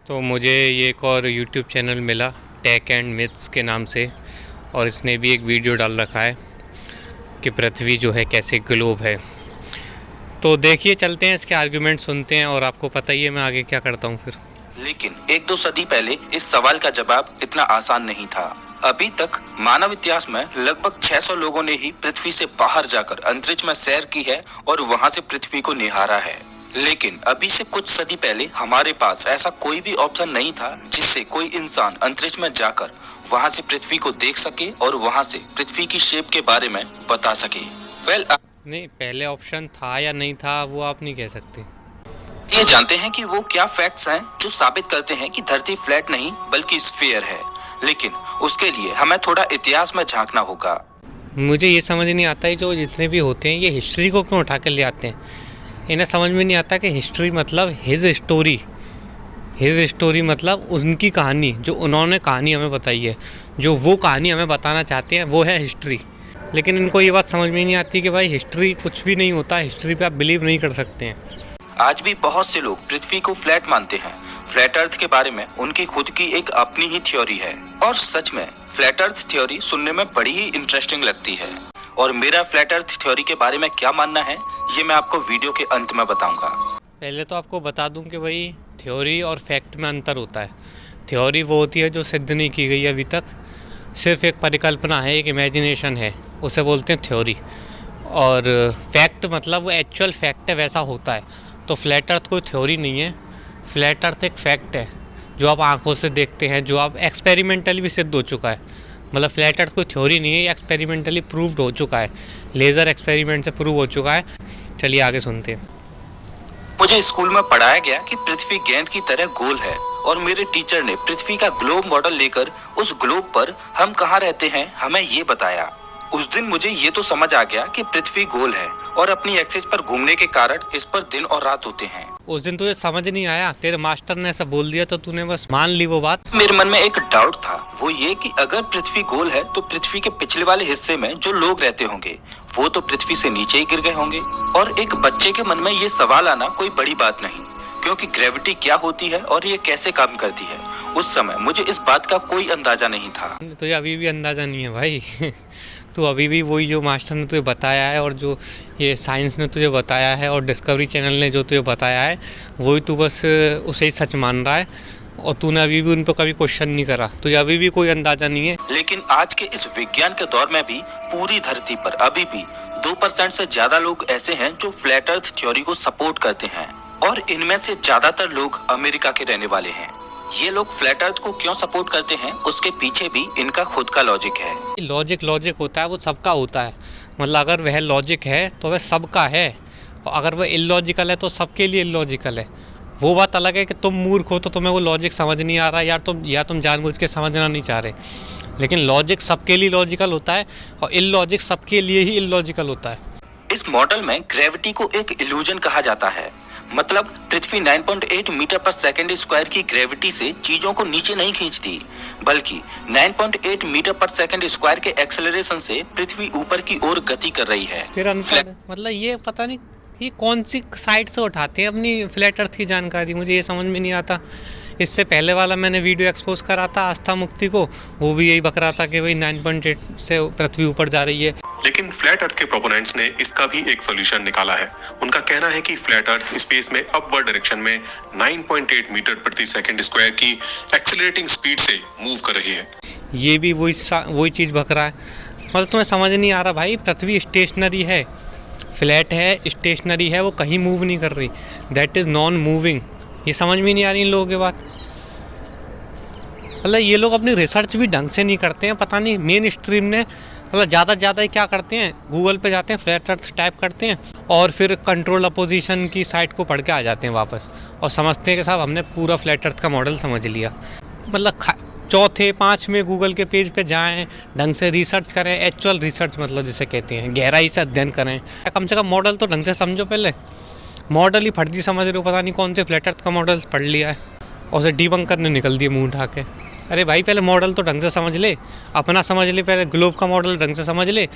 तो मुझे ये एक और यूट्यूब चैनल मिला टेक एंड मिथ्स के नाम से, और इसने भी एक वीडियो डाल रखा है कि पृथ्वी जो है कैसे ग्लोब है। तो देखिए, चलते हैं इसके आर्गुमेंट सुनते हैं, और आपको पता ही है मैं आगे क्या करता हूँ फिर। लेकिन एक दो सदी पहले इस सवाल का जवाब इतना आसान नहीं था। अभी तक मानव इतिहास में लगभग 600 लोगों ने ही पृथ्वी से बाहर जाकर अंतरिक्ष में सैर की है और वहां से पृथ्वी को निहारा है। लेकिन अभी से कुछ सदी पहले हमारे पास ऐसा कोई भी ऑप्शन नहीं था जिससे कोई इंसान अंतरिक्ष में जाकर वहां से पृथ्वी को देख सके और वहां से पृथ्वी की शेप के बारे में बता सके। नहीं, पहले ऑप्शन था या नहीं था वो आप नहीं कह सकते। ये जानते हैं कि वो क्या फैक्ट्स हैं जो साबित करते हैं कि धरती फ्लैट नहीं बल्कि स्फीयर है। लेकिन उसके लिए हमें थोड़ा इतिहास में झांकना होगा। मुझे ये समझ नहीं आता है जो जितने भी होते हैं ये हिस्ट्री को क्यों उठा कर ले आते हैं। इन्हें समझ में नहीं आता कि हिस्ट्री मतलब हिज स्टोरी मतलब उनकी कहानी, जो उन्होंने कहानी हमें बताई है, जो वो कहानी हमें बताना चाहते हैं वो है हिस्ट्री। लेकिन इनको ये बात समझ में नहीं आती कि भाई हिस्ट्री कुछ भी नहीं होता, हिस्ट्री पे आप बिलीव नहीं कर सकते हैं। आज भी बहुत से लोग पृथ्वी को फ्लैट मानते हैं। फ्लैट अर्थ के बारे में उनकी खुद की एक अपनी ही थ्योरी है, और सच में फ्लैट अर्थ थ्योरी सुनने में बड़ी ही इंटरेस्टिंग लगती है। और मेरा फ्लैट अर्थ थ्योरी के बारे में क्या मानना है ये मैं आपको वीडियो के अंत में बताऊंगा। पहले तो आपको बता दूं कि भाई थ्योरी और फैक्ट में अंतर होता है। थ्योरी वो होती है जो सिद्ध नहीं की गई अभी तक, सिर्फ एक परिकल्पना है, एक इमेजिनेशन है, उसे बोलते हैं थ्योरी। और फैक्ट मतलब वो एक्चुअल फैक्ट है, वैसा होता है। तो फ्लैट अर्थ कोई थ्योरी नहीं है, फ्लैट अर्थ एक फैक्ट है जो आप आंखों से देखते हैं, जो आप एक्सपेरिमेंटली भी सिद्ध हो चुका है। मतलब फ्लैट अर्थ कोई थ्योरी नहीं है, एक्सपेरिमेंटली प्रूव्ड हो चुका है, लेज़र एक्सपेरिमेंट से प्रूव हो चुका है। चलिए आगे सुनते हैं। मुझे स्कूल में पढ़ाया गया कि पृथ्वी गेंद की तरह गोल है, और मेरे टीचर ने पृथ्वी का ग्लोब मॉडल लेकर उस ग्लोब पर हम कहाँ रहते हैं हमें ये बताया। उस दिन मुझे ये तो समझ आ गया कि पृथ्वी गोल है और अपनी एक्सिस पर घूमने के कारण इस पर दिन और रात होते हैं। उस दिन तुझे समझ नहीं आया, तेरे मास्टर ने ऐसा बोल दिया तो तूने बस मान ली वो बात। मेरे मन में एक डाउट था, वो ये कि अगर पृथ्वी गोल है तो पृथ्वी के पिछले वाले हिस्से में जो लोग रहते होंगे वो तो पृथ्वी से नीचे ही गिर गए होंगे। और एक बच्चे के मन में ये सवाल आना कोई बड़ी बात नहीं, क्योंकि ग्रेविटी क्या होती है और ये कैसे काम करती है, उस समय मुझे इस बात का कोई अंदाजा नहीं था। तुझे अभी भी अंदाजा नहीं है भाई। तो अभी भी वही जो मास्टर ने तुझे बताया है और जो ये साइंस ने तुझे बताया है और डिस्कवरी चैनल ने जो तुझे बताया है वही तू बस उसे ही सच मान रहा है, और तूने अभी भी उन पर कभी क्वेश्चन नहीं करा। तुझे अभी भी कोई अंदाजा नहीं है। लेकिन आज के इस विज्ञान के दौर में भी पूरी धरती पर अभी भी 2% से ज्यादा लोग ऐसे हैं जो फ्लैट अर्थ थ्योरी को सपोर्ट करते हैं, और इनमें से ज्यादातर लोग अमेरिका के रहने वाले हैं। ये लोग फ्लैट अर्थ को क्यों सपोर्ट करते हैं उसके पीछे भी इनका खुद का लॉजिक है। लॉजिक होता है, वो सबका होता है। मतलब अगर वह लॉजिक है तो वह सबका है, और अगर वह इलॉजिकल है तो सबके लिए इलॉजिकल है। वो बात अलग है कि तुम मूर्ख हो तो तुम्हें वो लॉजिक समझ नहीं आ रहा, या तुम जानबूझ के समझना नहीं चाह रहे। लेकिन लॉजिक सबके लिए लॉजिकल होता है और इलॉजिक सबके लिए ही इलॉजिकल होता है। इस मॉडल में ग्रेविटी को एक इल्यूजन कहा जाता है। मतलब पृथ्वी 9.8 मीटर पर सेकंड स्क्वायर की ग्रेविटी से चीजों को नीचे नहीं खींचती, बल्कि 9.8 मीटर पर सेकंड स्क्वायर के एक्सेलरेशन से पृथ्वी ऊपर की ओर गति कर रही है। फिर मतलब ये पता नहीं ये कौन सी साइट से उठाते हैं अपनी फ्लैट अर्थ की जानकारी, मुझे ये समझ में नहीं आता। इससे पहले वाला मैंने वीडियो एक्सपोज करा था आस्था मुक्ति को, वो भी यही बक रहा था कि भाई 9.8 से पृथ्वी ऊपर जा रही है। लेकिन फ्लैट अर्थ के प्रोपोनेंट्स ने इसका भी एक सॉल्यूशन निकाला है। उनका कहना है कि फ्लैट अर्थ स्पेस में अपवर्ड डायरेक्शन में 9.8 मीटर प्रति सेकंड स्क्वायर की एक्सेलरेटिंग स्पीड से मूव कर रही है। ये भी वही चीज़ बक रहा है। मतलब तुम्हें समझ नहीं आ रहा भाई, पृथ्वी स्टेशनरी है, फ्लैट है, स्टेशनरी है, वो कहीं मूव नहीं कर रही, दैट इज़ नॉन मूविंग। ये समझ में नहीं आ रही इन लोगों की बात। मतलब ये लोग अपनी रिसर्च भी ढंग से नहीं करते हैं, पता नहीं मेन स्ट्रीम ने मतलब ज़्यादा ही क्या करते हैं, गूगल पे जाते हैं, फ्लैट अर्थ टाइप करते हैं और फिर कंट्रोल अपोजिशन की साइट को पढ़ के आ जाते हैं वापस, और समझते हैं कि साहब हमने पूरा फ्लैट अर्थ का मॉडल समझ लिया। मतलब चौथे 5वें गूगल के पेज पे जाएं, ढंग से रिसर्च करें, एक्चुअल रिसर्च मतलब जिसे कहते हैं, गहराई से अध्ययन करें। कम से कम मॉडल तो ढंग से समझो। पहले मॉडल ही फर्जी समझ रहे हो, पता नहीं कौन से फ्लैट अर्थ का मॉडल पढ़ लिया है और उसे डीबंक करने निकल दिए मुंह उठा के। अरे भाई पहले मॉडल तो ढंग से समझ ले, अपना समझ ले, पहले ग्लोब का मॉडल ढंग से समझ ले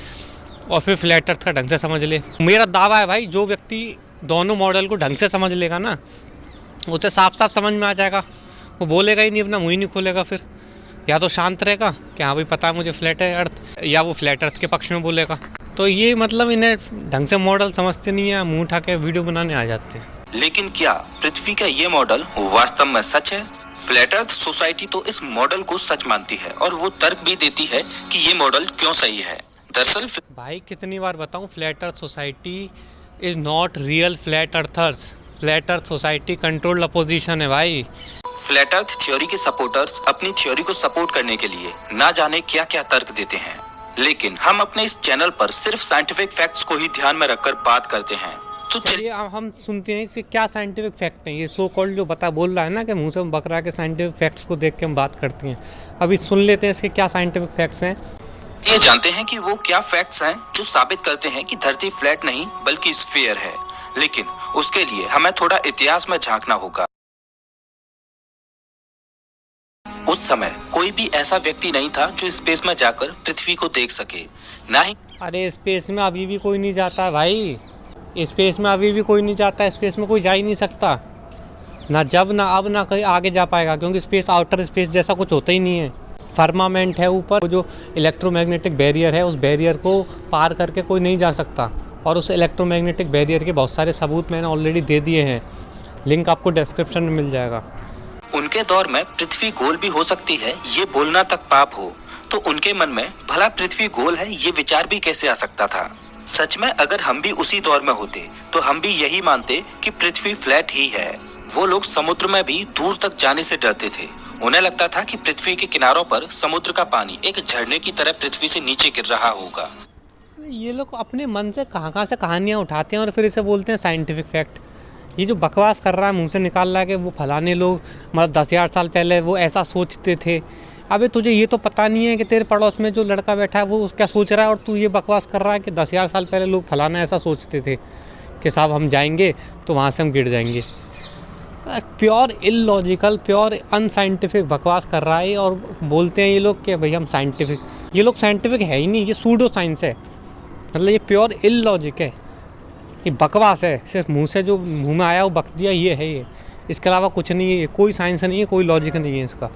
और फिर फ्लैट अर्थ का ढंग से समझ ले। मेरा दावा है भाई, जो व्यक्ति दोनों मॉडल को ढंग से समझ लेगा ना, उसे साफ साफ समझ में आ जाएगा वो बोलेगा ही नहीं, अपना मुँह ही नहीं खोलेगा। फिर या तो शांत रहेगा कि हाँ भाई पता है मुझे फ्लैट है अर्थ, या वो फ्लैट अर्थ के पक्ष में बोलेगा। तो ये मतलब इन्हें ढंग से मॉडल समझते नहीं है, मुंह उठा के वीडियो बनाने आ जाते हैं। लेकिन क्या पृथ्वी का ये मॉडल वास्तव में सच है? फ्लैट अर्थ सोसाइटी तो इस मॉडल को सच मानती है और वो तर्क भी देती है कि ये मॉडल क्यों सही है। दरअसल भाई कितनी बार बताऊं, flat earth society is not real flat earthers. Flat earth society controlled opposition है भाई। फ्लैट अर्थ थ्योरी के सपोर्टर्स अपनी थ्योरी को सपोर्ट करने के लिए ना जाने क्या क्या तर्क देते हैं, लेकिन हम अपने इस चैनल पर सिर्फ साइंटिफिक फैक्ट्स को ही ध्यान में रखकर बात करते हैं। तो चलिए अब हम सुनते हैं इसके क्या साइंटिफिक फैक्ट हैं। ये सो कॉल्ड जो बोल रहा है ना कि मुंह से बकरा के साइंटिफिक फैक्ट्स को देख के हम बात करते हैं। अभी सुन लेते हैं इसके क्या साइंटिफिक फैक्ट्स हैं। ये जानते हैं कि वो क्या फैक्ट्स हैं जो साबित करते हैं कि धरती फ्लैट नहीं बल्कि स्फीयर है। लेकिन उसके लिए हमें थोड़ा इतिहास में झांकना होगा। उस समय कोई भी ऐसा व्यक्ति नहीं था जो स्पेस में जाकर पृथ्वी को देख सके, ना ही। अरे स्पेस में अभी भी कोई नहीं जाता है भाई, स्पेस में अभी भी कोई नहीं जाता है। स्पेस में कोई जा ही नहीं सकता, ना जब ना अब ना कहीं आगे जा पाएगा, क्योंकि स्पेस आउटर स्पेस जैसा कुछ होता ही नहीं है। फर्मामेंट है ऊपर, जो इलेक्ट्रोमैग्नेटिक बैरियर है, उस बैरियर को पार करके कोई नहीं जा सकता। और उस इलेक्ट्रोमैग्नेटिक बैरियर के बहुत सारे सबूत मैंने ऑलरेडी दे दिए हैं, लिंक आपको डिस्क्रिप्शन में मिल जाएगा। उनके दौर में पृथ्वी गोल भी हो सकती है ये बोलना तक पाप हो, तो उनके मन में भला पृथ्वी गोल है ये विचार भी कैसे आ सकता था? सच में अगर हम भी उसी दौर में होते तो हम भी यही मानते कि पृथ्वी फ्लैट ही है। वो लोग समुद्र में भी दूर तक जाने से डरते थे। उन्हें लगता था कि पृथ्वी के किनारों पर समुद्र का पानी एक झरने की तरह पृथ्वी से नीचे गिर रहा होगा। ये लोग अपने मन से कहाँ से कहानियाँ उठाते हैं और फिर इसे बोलते हैं साइंटिफिक फैक्ट। ये जो बकवास कर रहा है, मुंह से निकाल रहा है कि वो फलाने लोग मतलब 10,000 साल पहले वो ऐसा सोचते थे। अबे तुझे ये तो पता नहीं है कि तेरे पड़ोस में जो लड़का बैठा है वो क्या सोच रहा है, और तू ये बकवास कर रहा है कि 10,000 साल पहले लोग फलाना ऐसा सोचते थे कि साहब हम जाएंगे तो वहाँ से हम गिर जाएंगे। प्योर इलॉजिकल, प्योर अनसाइंटिफिक बकवास कर रहा है। और बोलते हैं ये लोग कि भाई हम साइंटिफिक, ये लोग साइंटिफिक है ही नहीं, ये सूडो साइंस है। मतलब ये प्योर इलॉजिक है, ये बकवास है। सिर्फ मुंह से जो मुंह में आया वो बक दिया, ये है ये, इसके अलावा कुछ नहीं है। कोई साइंस नहीं है, कोई लॉजिक नहीं है इसका।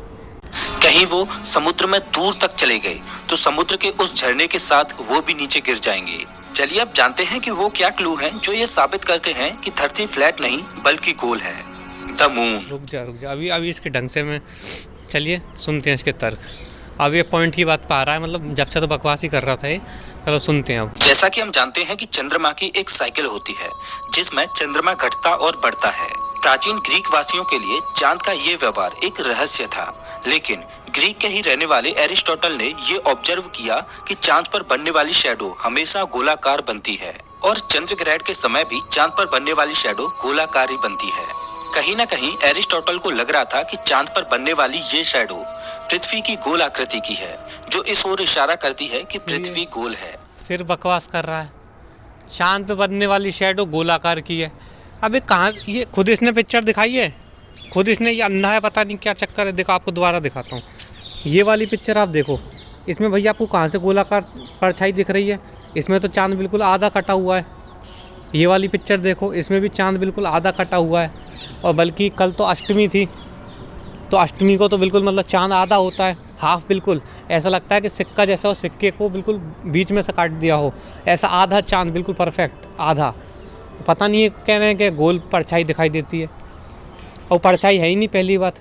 कहीं वो समुद्र में दूर तक चले गए तो समुद्र के उस झरने के साथ वो भी नीचे गिर जाएंगे। चलिए अब जानते हैं कि वो क्या क्लू हैं जो ये साबित करते हैं कि धरती फ्लैट नहीं बल्कि गोल है। The moon. रुक जा अभी इसके ढंग से मैं, चलिए सुनते हैं इसके तर्क। अब ये पॉइंट की बात पा रहा है, मतलब जब से तो बकवास ही कर रहा था ये। चलो सुनते हैं अब। जैसा कि हम जानते हैं कि चंद्रमा की एक साइकिल होती है जिसमें चंद्रमा घटता और बढ़ता है। प्राचीन ग्रीक वासियों के लिए चांद का ये व्यवहार एक रहस्य था, लेकिन ग्रीक के ही रहने वाले एरिस्टोटल ने ये ऑब्जर्व किया कि चांद पर बनने वाली शैडो हमेशा गोलाकार बनती है और चंद्र ग्रहण के समय भी चांद पर बनने वाली शैडो गोलाकार ही बनती है। कहीं न कहीं एरिस्टोटल को लग रहा था कि चांद पर बनने वाली ये शैडो पृथ्वी की गोल आकृति की है, जो इस ओर इशारा करती है कि पृथ्वी गोल है। फिर बकवास कर रहा है, चांद पे बनने वाली शैडो गोलाकार की है। अबे कहाँ, ये खुद इसने पिक्चर दिखाई है, खुद इसने, ये अंधा है पता नहीं क्या चक्कर है। देखो आपको दोबारा दिखाता हूँ, ये वाली पिक्चर आप देखो, इसमें भैया आपको कहाँ से गोलाकार परछाई दिख रही है? इसमें तो चांद बिल्कुल आधा कटा हुआ है। ये वाली पिक्चर देखो, इसमें भी चांद बिल्कुल आधा कटा हुआ है। और बल्कि कल तो अष्टमी थी, तो अष्टमी को तो बिल्कुल मतलब चांद आधा होता है, हाफ, बिल्कुल ऐसा लगता है कि सिक्का जैसा हो, सिक्के को बिल्कुल बीच में से काट दिया हो, ऐसा आधा चांद बिल्कुल परफेक्ट आधा। पता नहीं, ये कह रहे हैं कि गोल परछाई दिखाई देती है, और परछाई है ही नहीं पहली बात।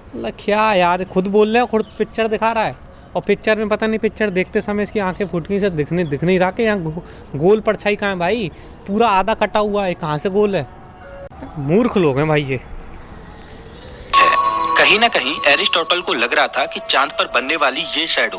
मतलब क्या यार, खुद बोल रहे हैं, खुद पिक्चर दिखा रहा है, और पिक्चर में पता नहीं, पिक्चर देखते समय इसकी आंखें फुटकी से दिख नहीं रहा कि यहाँ गोल परछाई कहाँ है भाई, पूरा आधा कटा हुआ है, कहाँ से गोल है? मूर्ख लोग हैं भाई ये। कहीं न कहीं एरिस्टोटल को लग रहा था कि चांद पर बनने वाली ये शैडो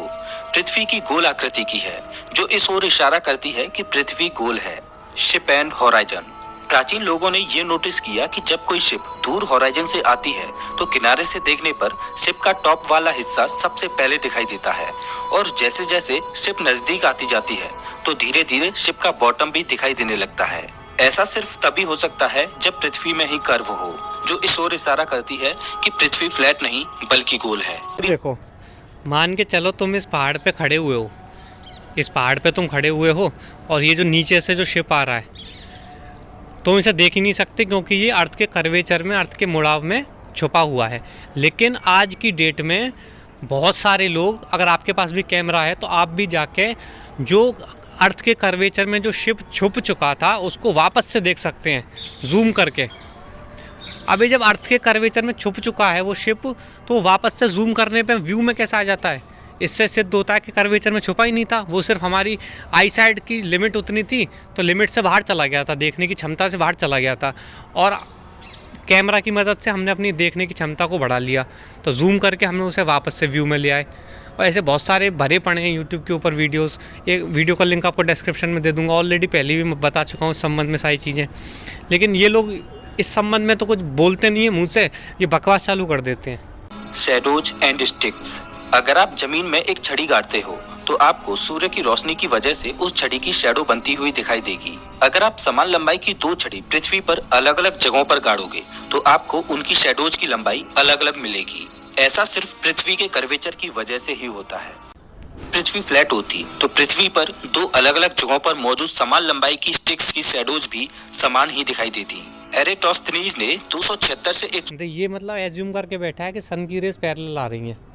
पृथ्वी की गोल आकृति की है, जो इस ओर इशारा करती है कि पृथ्वी गोल है। Ship and horizon. प्राचीन लोगों ने ये नोटिस किया कि जब कोई शिप दूर होराइजन से आती है तो किनारे से देखने पर शिप का टॉप वाला हिस्सा सबसे पहले दिखाई देता है, और जैसे जैसे शिप नजदीक आती जाती है तो धीरे धीरे शिप का बॉटम भी दिखाई देने लगता है। ऐसा सिर्फ तभी हो सकता है जब पृथ्वी में ही कर्व हो, जो इस ओर इशारा करती है कि पृथ्वी फ्लैट नहीं बल्कि गोल है। देखो, मान के चलो तुम इस पहाड़ पे खड़े हुए हो, इस पहाड़ पे तुम खड़े हुए हो, और ये जो नीचे से जो शिप आ रहा है तुम इसे देख ही नहीं सकते, क्योंकि ये अर्थ के कर्वेचर में, अर्थ के मुड़ाव में छुपा हुआ है। लेकिन आज की डेट में बहुत सारे लोग, अगर आपके पास भी कैमरा है तो आप भी जाके जो अर्थ के कर्वेचर में जो शिप छुप चुका था उसको वापस से देख सकते हैं जूम करके। अभी जब अर्थ के कर्वेचर में छुप चुका है वो शिप, तो वापस से जूम करने पे व्यू में कैसे आ जाता है? इससे सिद्ध होता है कि कर्वेचर में छुपा ही नहीं था, वो सिर्फ हमारी आई साइड की लिमिट उतनी थी तो लिमिट से बाहर चला गया था, देखने की क्षमता से बाहर चला गया था, और कैमरा की मदद से हमने अपनी देखने की क्षमता को बढ़ा लिया, तो जूम करके हमने उसे वापस से व्यू में ले आए। और ऐसे बहुत सारे भरे पड़े हैं यूट्यूब के ऊपर वीडियोस। एक वीडियो का लिंक आपको डिस्क्रिप्शन में दे दूंगा, ऑलरेडी पहले भी मैं बता चुका हूँ इस संबंध में सारी चीज़ें। लेकिन ये लोग इस संबंध में तो कुछ बोलते नहीं है मुँह से, ये बकवास चालू कर देते हैं। Shadows and sticks. अगर आप जमीन में एक छड़ी गाड़ते हो तो आपको सूर्य की रोशनी की वजह से उस छड़ी की शैडो बनती हुई दिखाई देगी। अगर आप समान लंबाई की दो छड़ी पृथ्वी पर अलग अलग जगहों पर गाड़ोगे तो आपको उनकी शैडोज की लंबाई अलग अलग मिलेगी। ऐसा सिर्फ पृथ्वी के कर्वेचर की वजह से ही होता है। पृथ्वी फ्लैट होती तो पृथ्वी पर दो अलग अलग जगहों पर मौजूद समान लंबाई की स्टिक्स की शैडोज भी समान ही दिखाई देती। एरेटोस्थनीज ने 276 से एक ये मतलब एज्यूम करके बैठा है कि सन की रेस पैरेलल आ रही हैं।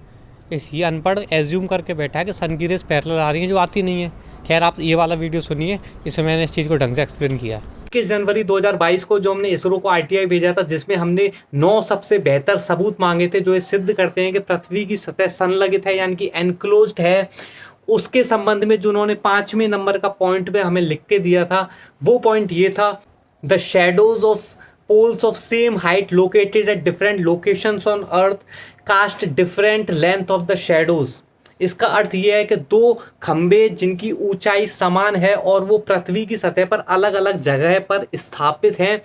ये अनपढ़ एज्यूम करके बैठा है कि सन की रेस पैरेलल आ रही है जो आती नहीं है। खैर आप ये वाला वीडियो सुनिए, इसमें मैंने इस चीज़ को ढंग से एक्सप्लेन किया है। 21 जनवरी 2022 को जो हमने इसरो को आरटीआई भेजा था, जिसमें हमने 9 सबसे बेहतर सबूत मांगे थे जो ये सिद्ध करते हैं कि पृथ्वी की सतह संलगित है, यानी कि एनक्लोज्ड है। उसके संबंध में जो उन्होंने 5वें नंबर का पॉइंट में हमें लिख के दिया था, वो पॉइंट ये था, the shadows of poles of same height located at different locations on earth cast different length of the shadows। इसका अर्थ ये है कि दो खंबे जिनकी ऊंचाई समान है और वो पृथ्वी की सतह पर अलग अलग जगह पर स्थापित हैं,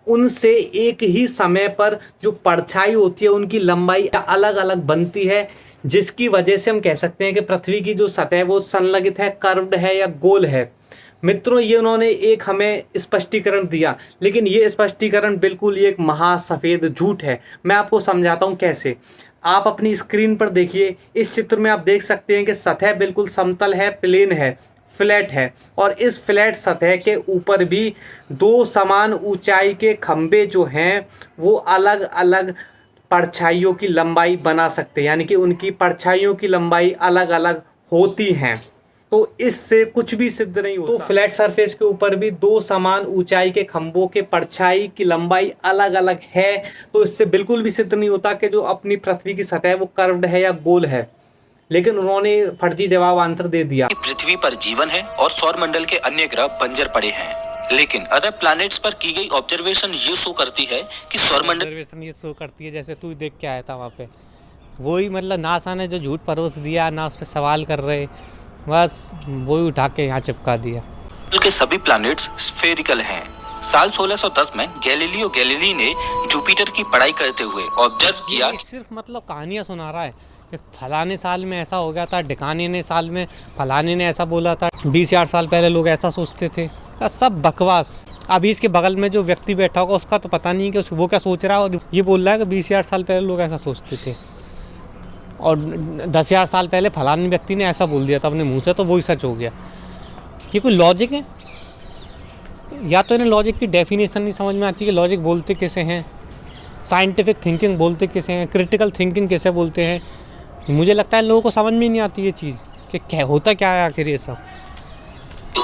उनसे एक ही समय पर जो परछाई होती है उनकी लंबाई अलग अलग बनती है, जिसकी वजह से हम कह सकते हैं कि पृथ्वी की जो सतह है वो संलगित है, कर्व्ड है या गोल है। मित्रों, ये उन्होंने एक हमें स्पष्टीकरण दिया, लेकिन ये स्पष्टीकरण बिल्कुल ये एक महासफेद झूठ है। मैं आपको समझाता हूँ कैसे। आप अपनी स्क्रीन पर देखिए, इस चित्र में आप देख सकते हैं कि सतह बिल्कुल समतल है, प्लेन है, फ्लैट है, और इस फ्लैट सतह के ऊपर भी दो समान ऊंचाई के खंबे जो हैं वो अलग अलग परछाइयों की लंबाई बना सकते हैं, यानी कि उनकी परछाइयों की लंबाई अलग अलग होती हैं। तो इससे कुछ भी सिद्ध नहीं होता। तो फ्लैट सरफेस के ऊपर भी दो समान ऊंचाई के खंभों के परछाई की लंबाई अलग अलग है, तो इससे बिल्कुल भी सिद्ध नहीं होता कि जो अपनी पृथ्वी की सतह है वो कर्व्ड है या गोल है। लेकिन उन्होंने फर्जी जवाब आंसर दे दिया। पृथ्वी पर जीवन है और सौर मंडल के अन्य ग्रह बंजर पड़े हैं, लेकिन अदर प्लैनेट्स पर की गई ऑब्जर्वेशन ये शो करती है कि सौर मंडल ये शो करती है, जैसे तू देख के आया था वहाँ पे, वही मतलब नासा ने जो झूठ परोस दिया ना, उस पर सवाल कर रहे, बस वही उठा के यहाँ चिपका दिया। के सभी प्लैनेट्स स्फेरिकल हैं। साल 1610 में गैलीलियो गैलीली ने जुपिटर की पढ़ाई करते हुए ऑब्जर्व किया। सिर्फ मतलब कहानियाँ सुना रहा है कि फलाने साल में ऐसा हो गया था, ढिकाने ने साल में फलाने ने ऐसा बोला था, 20,000 साल पहले लोग ऐसा सोचते थे। सब बकवास। अभी इसके बगल में जो व्यक्ति बैठा होगा उसका तो पता नहीं कि वो क्या सोच रहा है, और ये बोल रहा है कि 20,000 साल पहले लोग ऐसा सोचते थे और 10,000 साल पहले फलाने व्यक्ति ने ऐसा बोल दिया था अपने मुंह से, तो वही सच हो गया। ये कोई लॉजिक है? या तो इन्हें लॉजिक की डेफिनेशन नहीं समझ में आती कि लॉजिक बोलते कैसे हैं, साइंटिफिक थिंकिंग बोलते कैसे हैं, क्रिटिकल थिंकिंग कैसे बोलते हैं। मुझे लगता है लोगों को समझ में ही नहीं आती ये चीज़ कि क्या होता क्या है आखिर ये सब।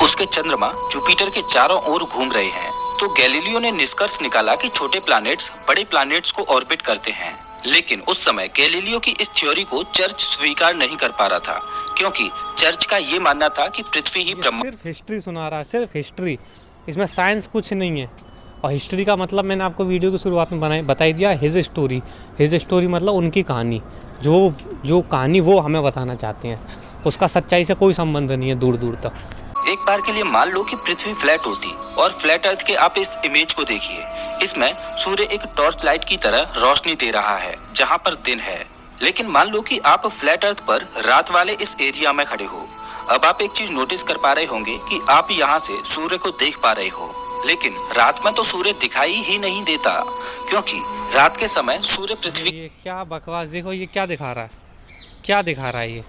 उसके चंद्रमा जुपिटर के चारों ओर घूम रहे हैं, तो गैलीलियो ने निष्कर्ष निकाला कि छोटे प्लैनेट्स बड़े प्लैनेट्स को ऑर्बिट करते हैं। लेकिन उस समय गैलीलियो की इस थ्योरी को चर्च स्वीकार नहीं कर पा रहा था, क्योंकि चर्च का ये मानना था कि पृथ्वी ही ब्रह्मांड। सिर्फ हिस्ट्री सुना रहा है, सिर्फ हिस्ट्री, इसमें साइंस कुछ नहीं है। और हिस्ट्री का मतलब मैंने आपको वीडियो की शुरुआत में बताई दिया, हिज स्टोरी। हिज स्टोरी मतलब उनकी कहानी, जो कहानी वो हमें बताना चाहते हैं, उसका सच्चाई से कोई संबंध नहीं है दूर दूर तक। एक बार के लिए मान लो कि पृथ्वी फ्लैट होती और फ्लैट अर्थ के आप इस इमेज को देखिए। इसमें सूर्य एक टॉर्च लाइट की तरह रोशनी दे रहा है जहां पर दिन है। लेकिन मान लो कि आप फ्लैट अर्थ पर रात वाले इस एरिया में खड़े हो। अब आप एक चीज नोटिस कर पा रहे होंगे कि आप यहाँ से सूर्य को देख पा रहे हो, लेकिन रात में तो सूर्य दिखाई ही नहीं देता, क्योंकि रात के समय सूर्य पृथ्वी। ये क्या बकवास, देखो ये क्या दिखा रहा है, क्या दिखा रहा है ये।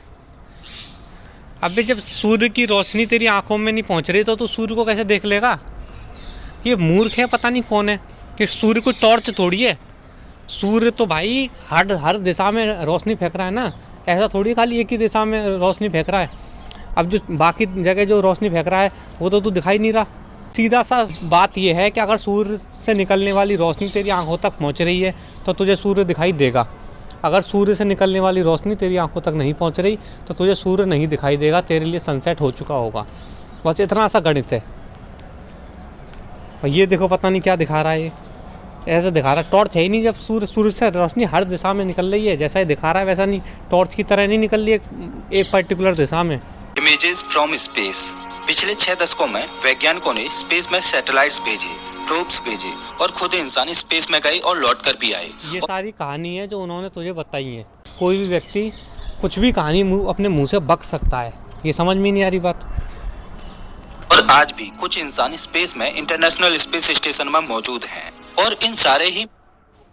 अबे जब सूर्य की रोशनी तेरी आंखों में नहीं पहुंच रही तो तू सूर्य को कैसे देख लेगा? ये मूर्ख है, पता नहीं कौन है, कि सूर्य को टॉर्च थोड़ी है, सूर्य तो भाई हर दिशा में रोशनी फेंक रहा है ना, ऐसा थोड़ी खाली एक ही दिशा में रोशनी फेंक रहा है। अब जो बाकी जगह जो रोशनी फेंक रहा है वो तो तू दिखाई नहीं रहा। सीधा सा बात ये है कि अगर सूर्य से निकलने वाली रोशनी तेरी आंखों तक पहुंच रही है तो तुझे सूर्य दिखाई देगा। अगर सूर्य से निकलने वाली रोशनी तेरी आंखों तक नहीं पहुंच रही तो तुझे सूर्य नहीं दिखाई देगा, तेरे लिए सनसेट हो चुका होगा। बस इतना सा गणित है। और ये देखो पता नहीं क्या दिखा रहा है, ये ऐसा दिखा रहा है टॉर्च है ही नहीं। जब सूर्य से रोशनी हर दिशा में निकल रही है, जैसा ये दिखा रहा है वैसा नहीं, टॉर्च की तरह नहीं निकल रही है एक पर्टिकुलर दिशा में। Images from space. पिछले 6 दशकों में वैज्ञानिकों ने स्पेस में सैटेलाइट्स भेजे, प्रोब्स भेजे और खुद इंसान स्पेस में गए और लौट कर भी आए। ये सारी कहानी है जो उन्होंने तुझे बताई है। कोई भी व्यक्ति कुछ भी कहानी अपने मुंह से बक सकता है, ये समझ में नहीं आ रही बात। और आज भी कुछ इंसान स्पेस में इंटरनेशनल स्पेस स्टेशन में मौजूद हैं और इन सारे ही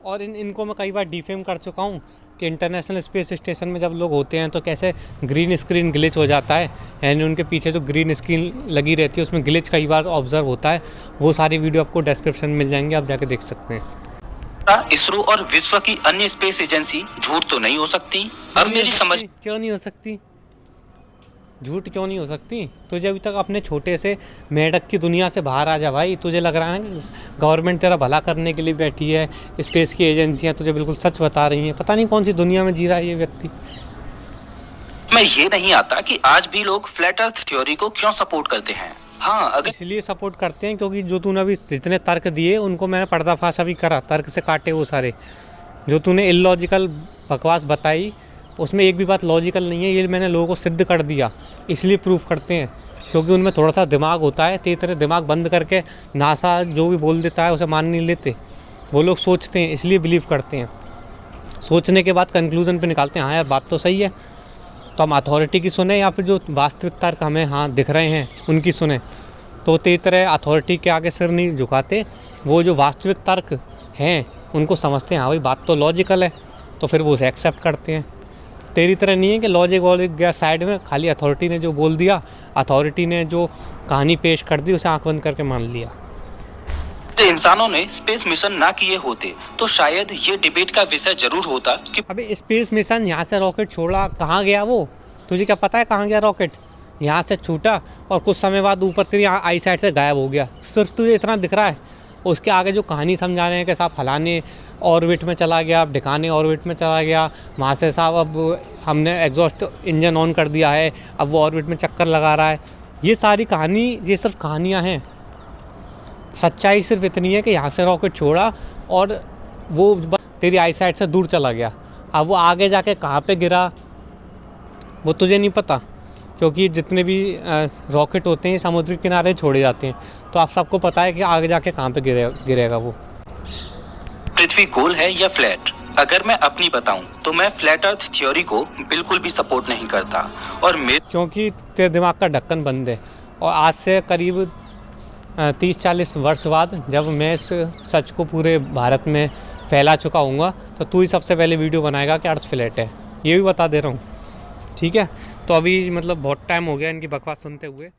और इनको मैं कई बार डिफेम कर चुका हूँ कि इंटरनेशनल स्पेस स्टेशन में जब लोग होते हैं तो कैसे ग्रीन स्क्रीन ग्लिच हो जाता है, यानी उनके पीछे जो ग्रीन स्क्रीन लगी रहती है उसमें ग्लिच कई बार ऑब्जर्व होता है। वो सारी वीडियो आपको डिस्क्रिप्शन में मिल जाएंगे, आप जाके देख सकते हैं। इसरो और विश्व की अन्य स्पेस एजेंसी झूठ तो नहीं हो सकती। अब मेरी समझ क्यों नहीं हो सकती, झूठ क्यों नहीं हो सकती? तुझे अभी तक अपने छोटे से मेढक की दुनिया से बाहर आ जा भाई। तुझे लग रहा है ना गवर्नमेंट तेरा भला करने के लिए बैठी है, स्पेस की एजेंसियां तुझे बिल्कुल सच बता रही हैं। पता नहीं कौन सी दुनिया में जी रहा है ये व्यक्ति। मैं ये नहीं आता कि आज भी लोग फ्लैट अर्थ थ्योरी को क्यों सपोर्ट करते हैं। हाँ, अगर इसलिए सपोर्ट करते हैं क्योंकि जो तूने अभी जितने तर्क दिए उनको मैंने पर्दाफाश अभी करा, तर्क से काटे वो सारे। जो तूने इलॉजिकल बकवास बताई उसमें एक भी बात लॉजिकल नहीं है, ये मैंने लोगों को सिद्ध कर दिया। इसलिए प्रूफ करते हैं क्योंकि उनमें थोड़ा सा दिमाग होता है। तेरी तरह दिमाग बंद करके नासा जो भी बोल देता है उसे मान नहीं लेते। वो लोग सोचते हैं, इसलिए बिलीव करते हैं। सोचने के बाद कंक्लूजन पे निकालते हैं हाँ यार बात तो सही है, तो हम अथॉरिटी की सुने या फिर जो वास्तविक तर्क हमें हाँ दिख रहे हैं उनकी सुने। तो तेरी तरह अथॉरिटी के आगे सिर नहीं झुकाते, वो जो वास्तविक तर्क हैं उनको समझते हैं हाँ भाई बात तो लॉजिकल है, तो फिर वो उसे एक्सेप्ट करते हैं। तेरी तरह नहीं है कि लॉजिक गया साइड में, खाली अथॉरिटी ने जो बोल दिया, अथॉरिटी ने जो कहानी पेश कर दी उसे आंख बंद करके मान लिया। इंसानों ने स्पेस मिशन ना किए होते तो शायद ये डिबेट का विषय जरूर होता कि अबे स्पेस मिशन यहाँ से रॉकेट छोड़ा, कहाँ गया वो? तुझे क्या पता है कहाँ गया रॉकेट? यहाँ से छूटा और कुछ समय बाद ऊपर तेरी आई साइड से गायब हो गया। सिर्फ तुझे इतना दिख रहा है। उसके आगे जो कहानी समझा रहे हैं कि साहब फलाने ऑर्बिट में चला गया, अब ढिकाने ऑर्बिट में चला गया, वहाँ से साहब अब हमने एग्जॉस्ट इंजन ऑन कर दिया है, अब वो ऑर्बिट में चक्कर लगा रहा है। ये सारी कहानी, ये सिर्फ कहानियाँ हैं। सच्चाई सिर्फ इतनी है कि यहाँ से रॉकेट छोड़ा और वो तेरी आई साइड से दूर चला गया। अब वो आगे जाके कहाँ पे गिरा वो तुझे नहीं पता, क्योंकि जितने भी रॉकेट होते हैं समुद्र किनारे छोड़े जाते हैं, तो आप सबको पता है कि आगे जाके कहाँ पे गिरेगा वो। पृथ्वी गोल है या फ्लैट? अगर मैं अपनी बताऊं तो मैं फ्लैट अर्थ थ्योरी को बिल्कुल भी सपोर्ट नहीं करता और क्योंकि तेरे दिमाग का ढक्कन बंद है। और आज से करीब 30-40 वर्ष बाद जब मैं इस सच को पूरे भारत में फैला चुका हूँगा तो तू ही सबसे पहले वीडियो बनाएगा कि अर्थ फ्लैट है। ये भी बता दे रहा हूँ, ठीक है? तो अभी मतलब बहुत टाइम हो गया इनकी बकवास सुनते हुए।